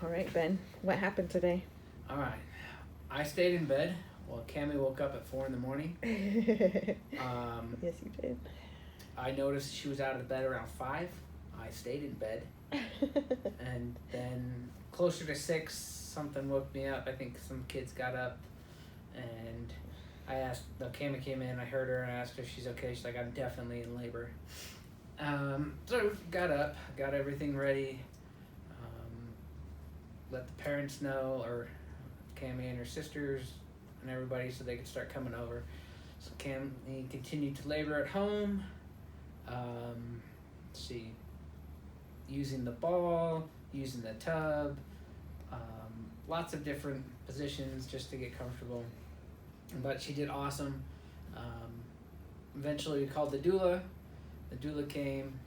All right, Ben. What happened today? All right. I stayed in bed while Cammy woke up at 4 in the morning. Yes, you did. I noticed she was out of bed around 5. I stayed in bed. And then closer to 6, something woke me up. I think some kids got up. And I asked, Cammy came in, I heard her, and I asked her if she's okay. She's like, I'm definitely in labor. So got up, got everything ready. Let the parents know, or Cammy and her sisters and everybody, so they could start coming over. So Cammy continued to labor at home. Using the ball, using the tub, lots of different positions just to get comfortable. But she did awesome. Eventually we called the doula. The doula came,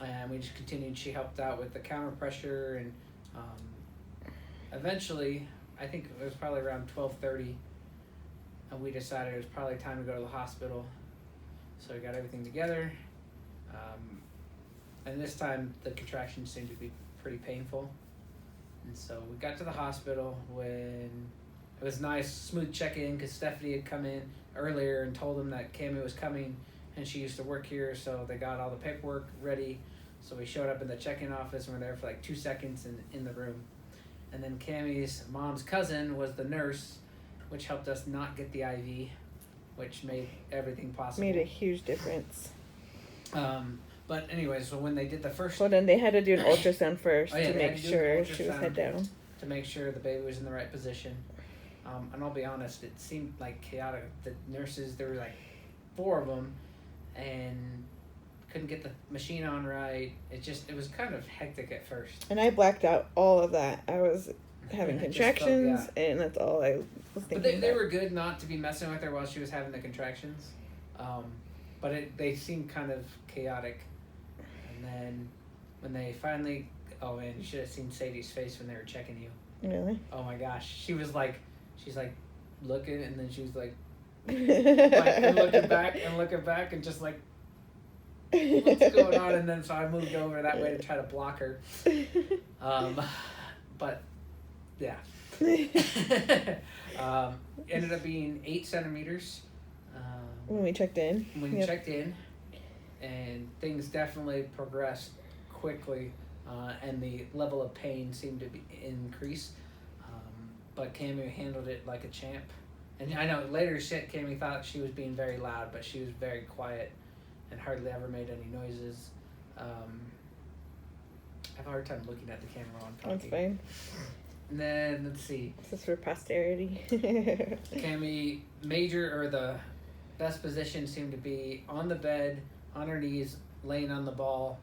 and we just continued. She helped out with the counter pressure, and eventually, I think it was probably around 12:30, and we decided it was probably time to go to the hospital. So we got everything together, and this time the contractions seemed to be pretty painful. And so we got to the hospital when it was nice, smooth check-in, because Stephanie had come in earlier and told them that Cammy was coming, and she used to work here, so they got all the paperwork ready. So we showed up in the check-in office, and we're there for like 2 seconds in the room. And then Cammy's mom's cousin was the nurse, which helped us not get the IV, which made everything possible. Made a huge difference. But anyway, so when they did the first... Well, then they had to do an ultrasound first to make sure she was head down. To make sure the baby was in the right position. And I'll be honest, it seemed like chaotic. The nurses, there were like 4 of them, and couldn't get the machine on right. It was kind of hectic at first. And I blacked out all of that. I was having contractions, and that's all I was thinking. But they were good not to be messing with her while she was having the contractions. But they seemed kind of chaotic. And then when they finally... Oh, man, you should have seen Sadie's face when they were checking you. Really? Oh, my gosh. She's like looking, and then she was like and looking back and just like, what's going on? And then so I moved over that way to try to block her. But yeah. Ended up being 8 centimeters. When we checked in. Checked in, and things definitely progressed quickly, and the level of pain seemed to be increased. But Cammy handled it like a champ. And I know later Cammy thought she was being very loud, but she was very quiet and hardly ever made any noises. I have a hard time looking at the camera while I'm talking. That's fine. And then, let's see. This is for posterity. Cammy, the best position seemed to be on the bed, on her knees, laying on the ball,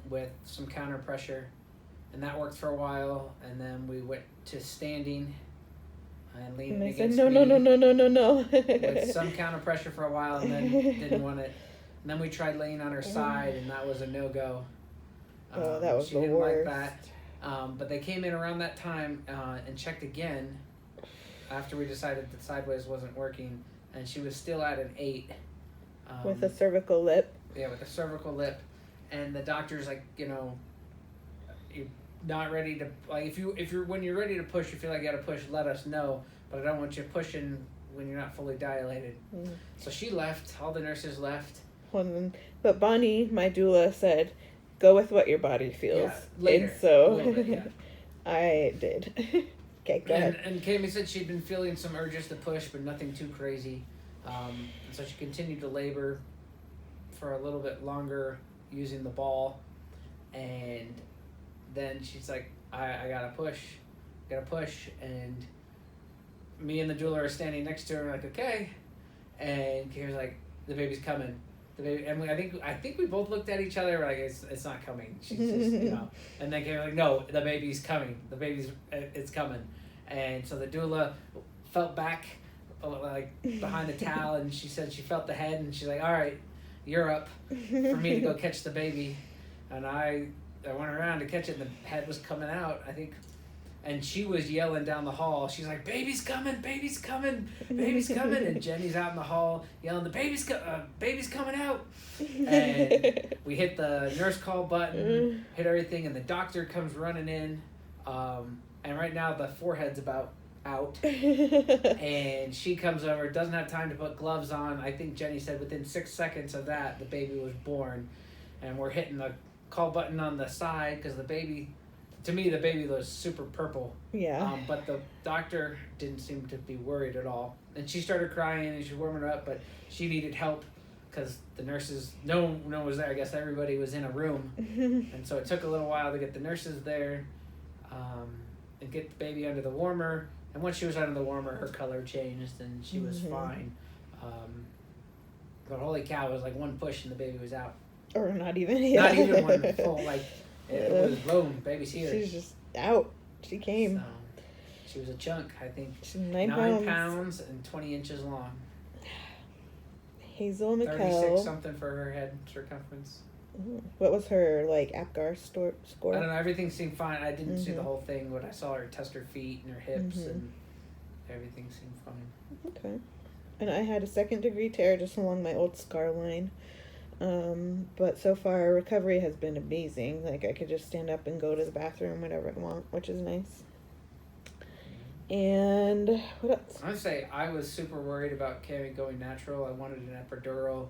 with some counter pressure. And that worked for a while, and then we went to standing and leaning against me. No. With some counter pressure for a while, and then didn't want it. And then we tried laying on her side, and that was a no-go. That was she the didn't worst. like that. But they came in around that time and checked again after we decided that sideways wasn't working, and she was still at an 8. With a cervical lip. Yeah, with a cervical lip. And the doctor's like, you're not ready to, like, when you're ready to push, you feel like you gotta push, let us know, but I don't want you pushing when you're not fully dilated. So she left, all the nurses left. But Bonnie, my doula, said, go with what your body feels. Yeah, later. And so Yeah. I did. Okay, go ahead. And Cammy said she'd been feeling some urges to push, but nothing too crazy. And so she continued to labor for a little bit longer using the ball, and then she's like, I gotta push, and me and the doula are standing next to her, like, okay, and Cammy's like, the baby's coming, and I think we both looked at each other, like, it's not coming, she's just, and then Cammy's like, no, the baby's coming, it's coming, and so the doula felt back, like, behind the towel, and she said she felt the head, and she's like, all right, you're up, for me to go catch the baby, and I went around to catch it, and the head was coming out, I think, and she was yelling down the hall. She's like, baby's coming, baby's coming, baby's coming, and Jenny's out in the hall yelling, the baby's coming out, and we hit the nurse call button, hit everything, and the doctor comes running in, And right now the forehead's about out. And she comes over, doesn't have time to put gloves on. I think Jenny said within 6 seconds of that, the baby was born. And we're hitting the call button on the side because the baby, to me, the baby was super purple. Yeah. But the doctor didn't seem to be worried at all. And she started crying and she was warming her up, but she needed help because the nurses, no one was there. I guess everybody was in a room. And so it took a little while to get the nurses there and get the baby under the warmer. And once she was under the warmer, her color changed and she was fine. But holy cow, it was like one push and the baby was out. Or not even. Yeah. Not even one full, like, it was boom, baby's here. She was just out. She came. So, she was a chunk, I think. She's 9 pounds and 20 inches long. Hazel McHale. 36 something for her head circumference. What was her, like, APGAR score? I don't know, everything seemed fine. I didn't see the whole thing, but I saw her test her feet and her hips and everything seemed fine. Okay. And I had a 2nd-degree tear just along my old scar line. But so far, recovery has been amazing. Like, I could just stand up and go to the bathroom whenever I want, which is nice. And what else? I would say I was super worried about Cammy going natural. I wanted an epidural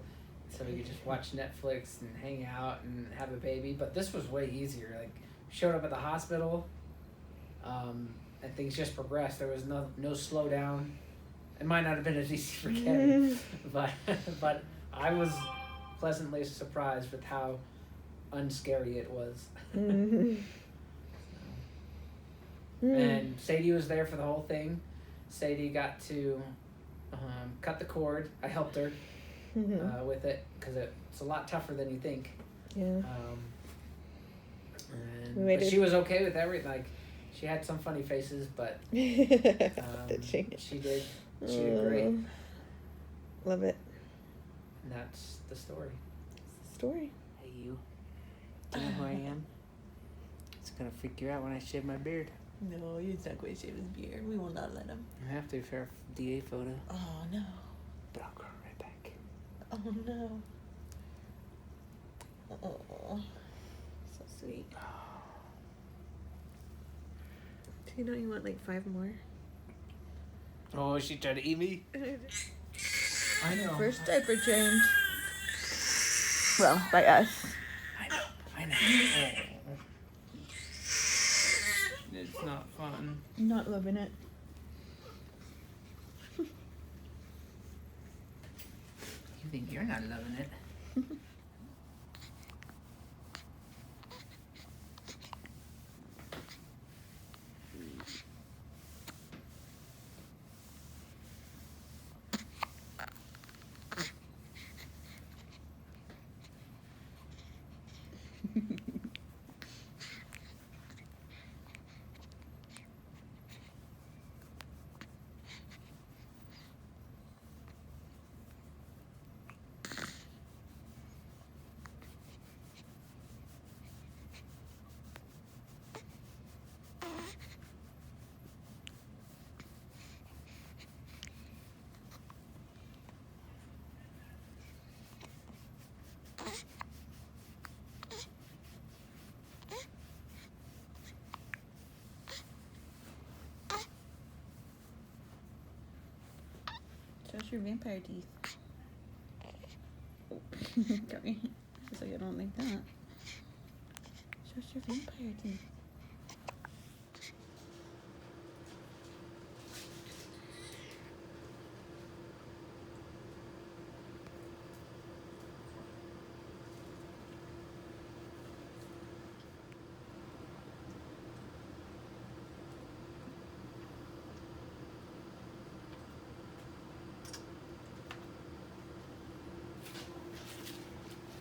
so we could just watch Netflix and hang out and have a baby. But this was way easier. Like, showed up at the hospital, and things just progressed. There was no slowdown. It might not have been as easy for Cammy, but I was pleasantly surprised with how unscary it was. And Sadie was there for the whole thing. Sadie got to cut the cord. I helped her with it because it's a lot tougher than you think. Yeah. But she was okay with everything. Like, she had some funny faces, but did she? She did great. Love it. And that's the story. Story. Hey, you. Do you know who I am? It's gonna freak you out when I shave my beard. No, he's not going to shave his beard. We will not let him. I have to for a DA photo. Oh, no. But I'll grow right back. Oh, no. Oh, so sweet. Do you know you want like 5 more? Oh, she tried to eat me? I know. First diaper change. Well, by us. I know. Oh. It's not fun. Not loving it. You think you're not loving it? Show your vampire teeth. Sorry. It's like I don't like that. Show your vampire teeth.